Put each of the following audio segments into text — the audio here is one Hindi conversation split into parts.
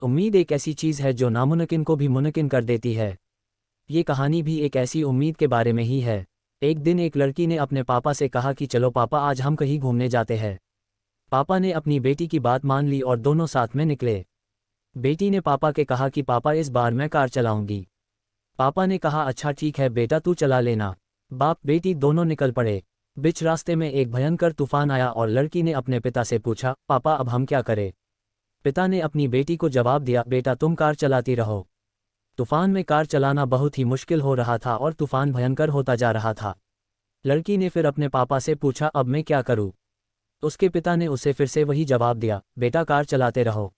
उम्मीद एक ऐसी चीज़ है जो नामुमकिन को भी मुमकिन कर देती है। ये कहानी भी एक ऐसी उम्मीद के बारे में ही है। एक दिन एक लड़की ने अपने पापा से कहा कि चलो पापा, आज हम कहीं घूमने जाते हैं। पापा ने अपनी बेटी की बात मान ली और दोनों साथ में निकले। बेटी ने पापा के कहा कि पापा, इस बार मैं कार चलाऊंगी। पापा ने कहा अच्छा ठीक है बेटा, तू चला लेना। बाप बेटी दोनों निकल पड़े। बीच रास्ते में एक भयंकर तूफान आया और लड़की ने अपने पिता से पूछा, पापा अब हम क्या करें? पिता ने अपनी बेटी को जवाब दिया, बेटा तुम कार चलाती रहो। तूफान में कार चलाना बहुत ही मुश्किल हो रहा था और तूफान भयंकर होता जा रहा था। लड़की ने फिर अपने पापा से पूछा, अब मैं क्या करूं? उसके पिता ने उसे फिर से वही जवाब दिया, बेटा कार चलाते रहो।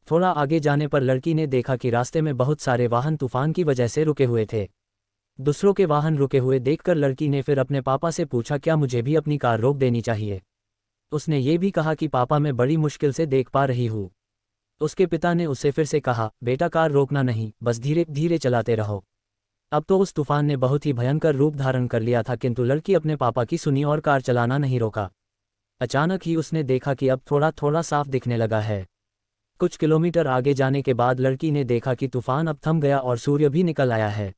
थोड़ा आगे जाने पर लड़की ने देखा कि रास्ते में बहुत सारे वाहन तूफान की वजह से रुके हुए थे। दूसरों के वाहन रुके हुए देखकर लड़की ने फिर अपने पापा से पूछा, क्या मुझे भी अपनी कार रोक देनी चाहिए? उसने ये भी कहा कि पापा, मैं बड़ी मुश्किल से देख पा रही हूँ। उसके पिता ने उसे फिर से कहा, बेटा कार रोकना नहीं, बस धीरे धीरे चलाते रहो। अब तो उस तूफान ने बहुत ही भयंकर रूप धारण कर लिया था, किंतु लड़की अपने पापा की सुनी और कार चलाना नहीं रोका। अचानक ही उसने देखा कि अब थोड़ा थोड़ा साफ दिखने लगा है। कुछ किलोमीटर आगे जाने के बाद लड़की ने देखा कि तूफान अब थम गया और सूर्य भी निकल आया है।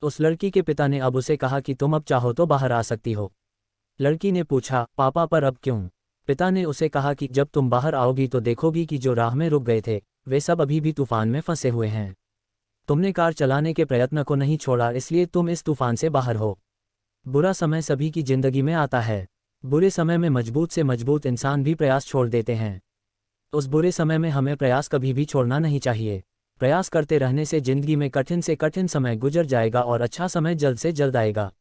उस लड़की के पिता ने अब उसे कहा कि तुम अब चाहो तो बाहर आ सकती हो। लड़की ने पूछा, पापा पर अब क्यों? पिता ने उसे कहा कि जब तुम बाहर आओगी तो देखोगी कि जो राह में रुक गए थे वे सब अभी भी तूफान में फंसे हुए हैं। तुमने कार चलाने के प्रयत्न को नहीं छोड़ा, इसलिए तुम इस तूफान से बाहर हो। बुरा समय सभी की जिंदगी में आता है। बुरे समय में मजबूत से मजबूत इंसान भी प्रयास छोड़ देते हैं। उस बुरे समय में हमें प्रयास कभी भी छोड़ना नहीं चाहिए। प्रयास करते रहने से जिंदगी में कठिन से कठिन समय गुजर जाएगा और अच्छा समय जल्द से जल्द आएगा।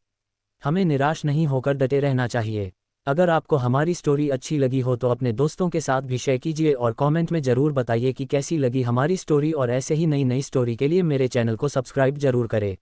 हमें निराश नहीं होकर डटे रहना चाहिए। अगर आपको हमारी स्टोरी अच्छी लगी हो तो अपने दोस्तों के साथ भी शेयर कीजिए और कमेंट में ज़रूर बताइए कि कैसी लगी हमारी स्टोरी, और ऐसे ही नई नई स्टोरी के लिए मेरे चैनल को सब्सक्राइब जरूर करें।